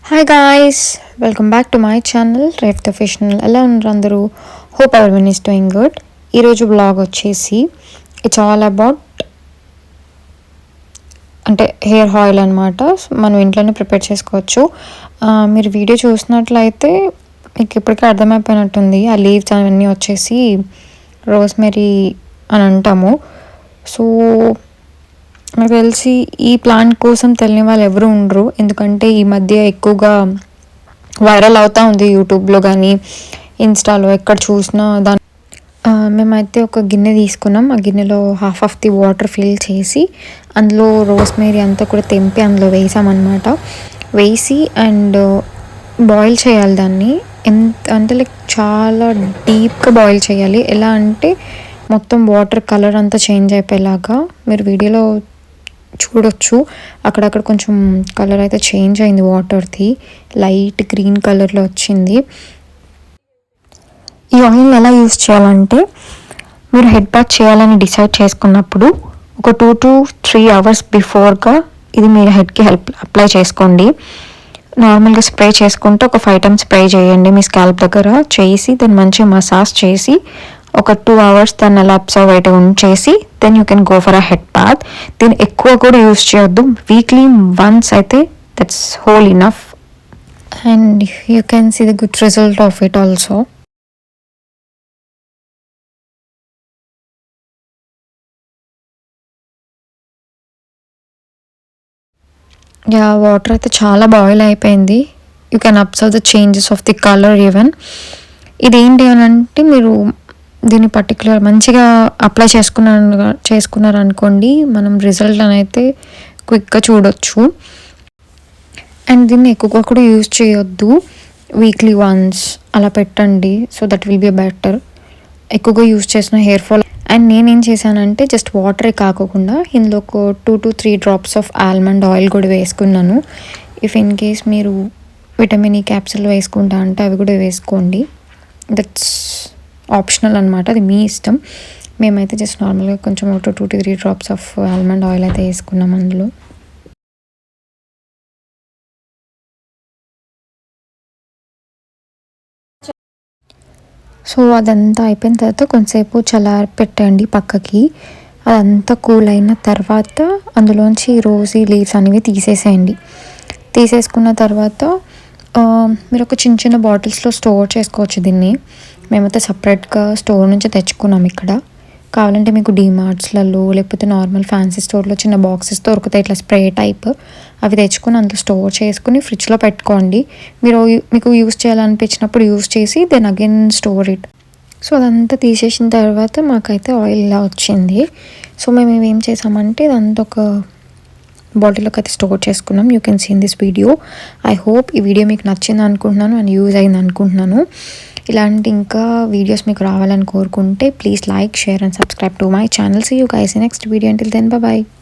Hi guys, welcome back to my channel రేఫ్ professional. ఎలా ఉన్నారు అందరూ? Hope everyone is doing good. ఈరోజు బ్లాగ్ వచ్చేసి ఇట్స్ ఆల్ అబౌట్ అంటే హెయిర్ ఆయిల్ అనమాట. మనం ఇంట్లోనే ప్రిపేర్ చేసుకోవచ్చు. మీరు వీడియో చూసినట్లయితే మీకు ఇప్పటికే అర్థమైపోయినట్టుంది. ఆ లీవ్స్ అవన్నీ వచ్చేసి రోస్మెరీ అని అంటాము. సో నాకు తెలిసి ఈ ప్లాంట్ కోసం తెలియని వాళ్ళు ఎవరు ఉండరు, ఎందుకంటే ఈ మధ్య ఎక్కువగా వైరల్ అవుతూ ఉంది యూట్యూబ్లో కానీ ఇన్స్టాలో ఎక్కడ చూసినా. మేమైతే ఒక గిన్నె తీసుకున్నాం. ఆ గిన్నెలో half of the water fill చేసి అందులో రోస్మేరీ అంతా కూడా తెంపి అందులో వేసామన్నమాట. వేసి అండ్ బాయిల్ చేయాలి దాన్ని. ఎంత అంటే లైక్ చాలా డీప్గా బాయిల్ చేయాలి. ఎలా అంటే మొత్తం వాటర్ కలర్ అంతా చేంజ్ అయిపోయేలాగా. మీరు వీడియోలో చూడొచ్చు, అక్కడక్కడ కొంచెం కలర్ అయితే చేంజ్ అయింది వాటర్ది, లైట్ గ్రీన్ కలర్లో వచ్చింది. ఈ ఆయిల్ని ఎలా యూస్ చేయాలంటే, మీరు హెడ్ బాత్ చేయాలని డిసైడ్ చేసుకున్నప్పుడు ఒక 2 to 3 hours బిఫోర్గా ఇది మీరు హెడ్కి అప్లై చేసుకోండి. నార్మల్గా స్ప్రే చేసుకుంటే ఒక 5 times స్ప్రే చేయండి మీ స్కాల్ప్ దగ్గర చేసి, దాన్ని మంచిగా మసాజ్ చేసి ఒక 2 hours దాన్ని అలా అబ్జర్వ్ అయితే ఉంచేసి then you can go for a head bath. దీన్ని ఎక్కువ కూడా యూస్ చేయొద్దు, వీక్లీ వన్స్ అయితే that's whole enough and you can see the good result of it also. Water అయితే చాలా బాయిల్ అయిపోయింది. You can observe the changes of the colour even. ఇదేంటి అని అంటే, మీరు దీన్ని పర్టికులర్ మంచిగా అప్లై చేసుకున్నారనుకోండి, మనం రిజల్ట్ అని అయితే క్విక్గా చూడొచ్చు. అండ్ దీన్ని ఎక్కువగా కూడా యూజ్ చేయొద్దు, వీక్లీ వన్స్ అలా పెట్టండి. So that will be better. ఎక్కువగా యూజ్ చేసిన హెయిర్ ఫాల్. అండ్ నేనేం చేశానంటే జస్ట్ వాటరే కాకుండా ఇందులో ఒక 2 to 3 drops of almond oil కూడా వేసుకున్నాను. ఇఫ్ ఇన్ కేస్ మీరు విటమిన్ ఈ క్యాప్సూల్ వేసుకుంటా అంటే అవి కూడా వేసుకోండి. దట్స్ ఆప్షనల్ అనమాట, అది మీ ఇష్టం. మేమైతే జస్ట్ నార్మల్గా కొంచెం ఒక 2 to 3 drops of almond oil అయితే వేసుకున్నాం అందులో. సో అదంతా అయిపోయిన తర్వాత కొంతసేపు పెట్టండి పక్కకి. అదంతా కూల్ అయిన తర్వాత అందులోంచి రోజీ లీవ్స్ అనేవి తీసేసేయండి. తీసేసుకున్న తర్వాత మీరు ఒక చిన్న చిన్న బాటిల్స్లో స్టోర్ చేసుకోవచ్చు దీన్ని. మేమైతే సపరేట్గా స్టోర్ నుంచి తెచ్చుకున్నాం ఇక్కడ. కావాలంటే మీకు డీమార్ట్స్లలో లేకపోతే నార్మల్ ఫ్యాన్సీ స్టోర్లో చిన్న బాక్సెస్ దొరుకుతాయి ఇట్లా స్ప్రే టైప్. అవి తెచ్చుకొని అందులో స్టోర్ చేసుకుని ఫ్రిడ్జ్లో పెట్టుకోండి. మీకు యూస్ చేయాలనిపించినప్పుడు యూస్ చేసి then again store it. So అదంతా తీసేసిన తర్వాత మాకైతే ఆయిల్ ఇలా వచ్చింది. సో మేము ఏం చేసామంటే ఇదంతా ఒక బాటిల్లోకి అయితే స్టోర్ చేసుకున్నాం. You can see in this video. I hope ఈ వీడియో మీకు నచ్చింది అనుకుంటున్నాను అండ్ యూజ్ అయింది అనుకుంటున్నాను. ఇలాంటి ఇంకా వీడియోస్ మీకు రావాలని కోరుకుంటే please like, share and subscribe to my channel. See you guys in next video. Until then by.